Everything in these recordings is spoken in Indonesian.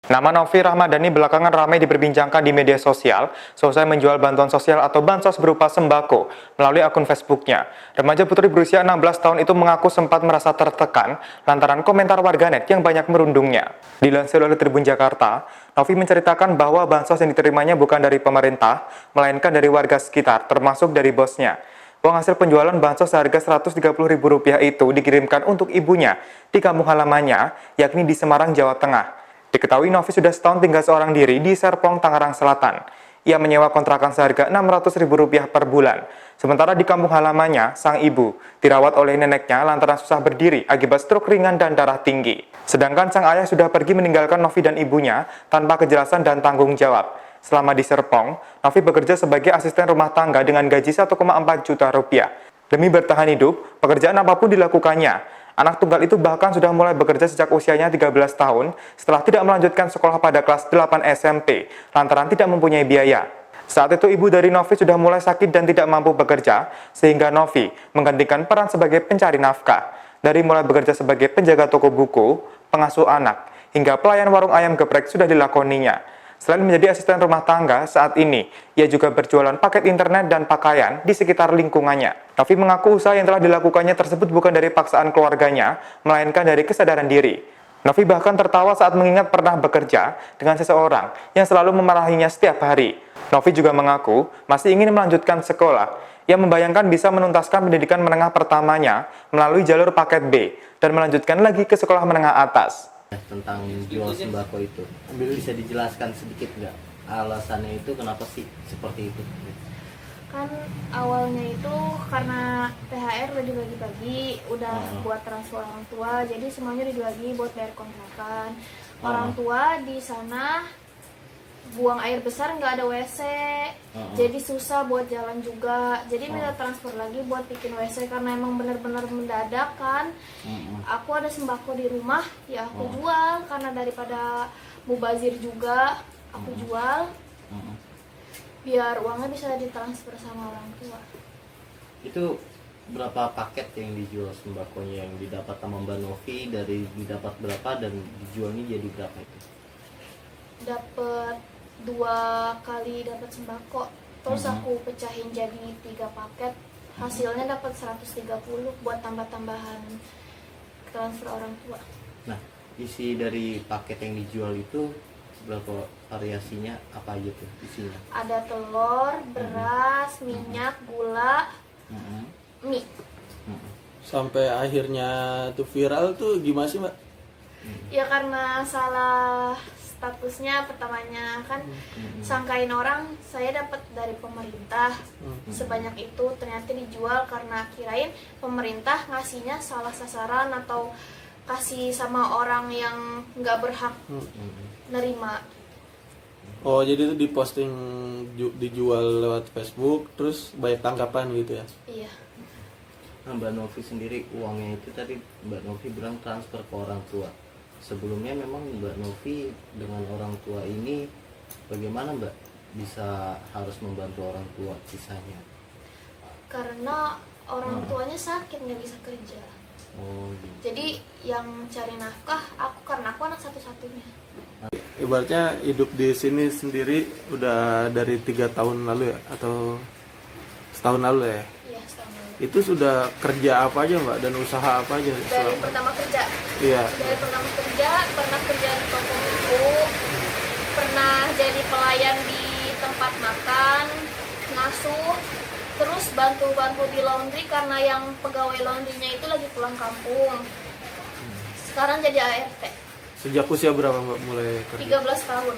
Nama Novi Rahmadani belakangan ramai diperbincangkan di media sosial selesai menjual bantuan sosial atau bansos berupa sembako melalui akun Facebooknya. Remaja putri berusia 16 tahun itu mengaku sempat merasa tertekan lantaran komentar warganet yang banyak merundungnya. Dilansir oleh Tribun Jakarta, Novi menceritakan bahwa bansos yang diterimanya bukan dari pemerintah, melainkan dari warga sekitar, termasuk dari bosnya. Uang hasil penjualan bansos seharga Rp130.000 itu dikirimkan untuk ibunya di kampung halamannya, yakni di Semarang, Jawa Tengah. Diketahui Novi sudah setahun tinggal seorang diri di Serpong, Tangerang Selatan. Ia menyewa kontrakan seharga Rp600.000 per bulan. Sementara di kampung halamannya, sang ibu dirawat oleh neneknya lantaran susah berdiri akibat stroke ringan dan darah tinggi. Sedangkan sang ayah sudah pergi meninggalkan Novi dan ibunya tanpa kejelasan dan tanggung jawab. Selama di Serpong, Novi bekerja sebagai asisten rumah tangga dengan gaji Rp1,4 juta. Demi bertahan hidup, pekerjaan apapun dilakukannya. Anak tunggal itu bahkan sudah mulai bekerja sejak usianya 13 tahun setelah tidak melanjutkan sekolah pada kelas 8 SMP lantaran tidak mempunyai biaya. Saat itu ibu dari Novi sudah mulai sakit dan tidak mampu bekerja sehingga Novi menggantikan peran sebagai pencari nafkah. Dari mulai bekerja sebagai penjaga toko buku, pengasuh anak, hingga pelayan warung ayam geprek sudah dilakoninya. Selain menjadi asisten rumah tangga, saat ini ia juga berjualan paket internet dan pakaian di sekitar lingkungannya. Novi mengaku usaha yang telah dilakukannya tersebut bukan dari paksaan keluarganya, melainkan dari kesadaran diri. Novi bahkan tertawa saat mengingat pernah bekerja dengan seseorang yang selalu memarahinya setiap hari. Novi juga mengaku masih ingin melanjutkan sekolah. Ia membayangkan bisa menuntaskan pendidikan menengah pertamanya melalui jalur paket B dan melanjutkan lagi ke sekolah menengah atas. Tentang jual sembako itu bisa dijelaskan sedikit nggak alasannya itu kenapa sih seperti itu? Kan awalnya itu karena THR udah dibagi-bagi, udah buat transfer orang tua, jadi semuanya dibagi buat bayar kontrakan. Orang tua di sana buang air besar nggak ada WC, jadi susah buat jalan juga. Jadi minta transfer lagi buat bikin WC karena emang benar-benar mendadak kan. Aku ada sembako di rumah, ya aku jual karena daripada mubazir juga aku jual. Biar uangnya bisa ditransfer sama orang tua. Itu berapa paket yang dijual sembakonya yang didapat sama Mbak Novi, dari didapat berapa dan dijualnya jadi berapa itu? Dapat 2 kali dapat sembako, terus aku pecahin jadi 3 paket, hasilnya dapat 130 buat tambah-tambahan transfer orang tua. Nah, isi dari paket yang dijual itu berapa variasinya, apa aja tuh isinya? Ada telur, beras, minyak, gula, mie. Sampai akhirnya tuh viral tuh gimana sih, Mbak? Ya karena salah statusnya pertamanya kan, sangkain orang saya dapat dari pemerintah sebanyak itu, ternyata dijual karena kirain pemerintah ngasihnya salah sasaran atau kasih sama orang yang nggak berhak nerima. Oh, jadi itu diposting dijual lewat Facebook, terus banyak tanggapan gitu ya? Iya. Nah, Mbak Novi sendiri uangnya itu tadi Mbak Novi bilang transfer ke orang tua. Sebelumnya memang Mbak Novi dengan orang tua ini bagaimana Mbak bisa harus membantu orang tua kisahnya? Karena orang tuanya sakit nggak bisa kerja. Oh, gitu. Jadi yang cari nafkah aku, karena aku anak satu-satunya. Ibaratnya hidup di sini sendiri udah dari 3 tahun lalu ya, atau setahun lalu ya? Iya, setahun lalu. Itu sudah kerja apa aja, Mbak, dan usaha apa aja? Dari pertama kerja. Iya. Dari pertama kerja, pernah kerja di toko buku, pernah jadi pelayan di tempat makan, ngasuh, terus bantu-bantu di laundry karena yang pegawai laundrynya itu lagi pulang kampung. Sekarang jadi ART. Sejak usia berapa, Mbak, mulai kerja? 13 tahun.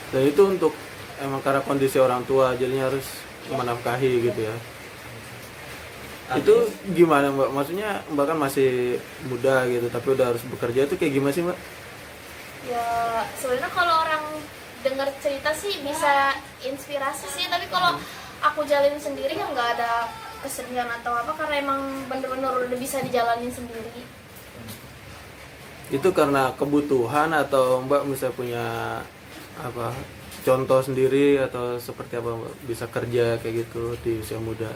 Dan itu untuk emang karena kondisi orang tua jadinya harus menafkahi gitu ya. Itu gimana, Mbak? Maksudnya Mbak kan masih muda gitu, tapi udah harus bekerja, itu kayak gimana sih, Mbak? Ya sebenarnya kalau orang dengar cerita sih bisa inspirasi sih, tapi kalau aku jalanin sendiri ya nggak ada kesedihan atau apa, karena emang bener-bener udah bisa dijalanin sendiri. Itu karena kebutuhan atau Mbak bisa punya apa contoh sendiri atau seperti apa, Mbak, bisa kerja kayak gitu di usia muda?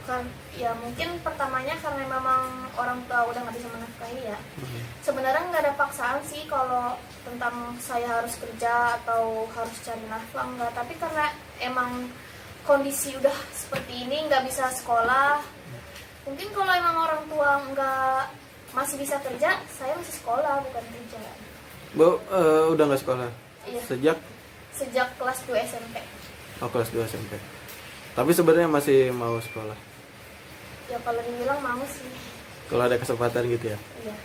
Kan ya mungkin pertamanya karena memang orang tua udah nggak bisa menafkahi ya. Sebenarnya nggak ada paksaan sih kalau tentang saya harus kerja atau harus cari nafkah, enggak, tapi karena emang kondisi udah seperti ini, nggak bisa sekolah. Mungkin kalau emang orang tua masih bisa kerja, saya masih sekolah bukan kerja. Bu, udah nggak sekolah? Iya. Sejak Kelas 2 SMP. kelas 2 SMP. Tapi sebenarnya masih mau sekolah. Ya kalau dibilang mau sih. Kalau ada kesempatan gitu ya. Iya.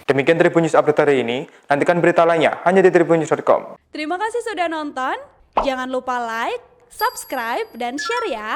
Demikian Tribun News Update hari ini. Nantikan berita lainnya hanya di tribunnews.com. Terima kasih sudah nonton. Jangan lupa like, subscribe, dan share ya.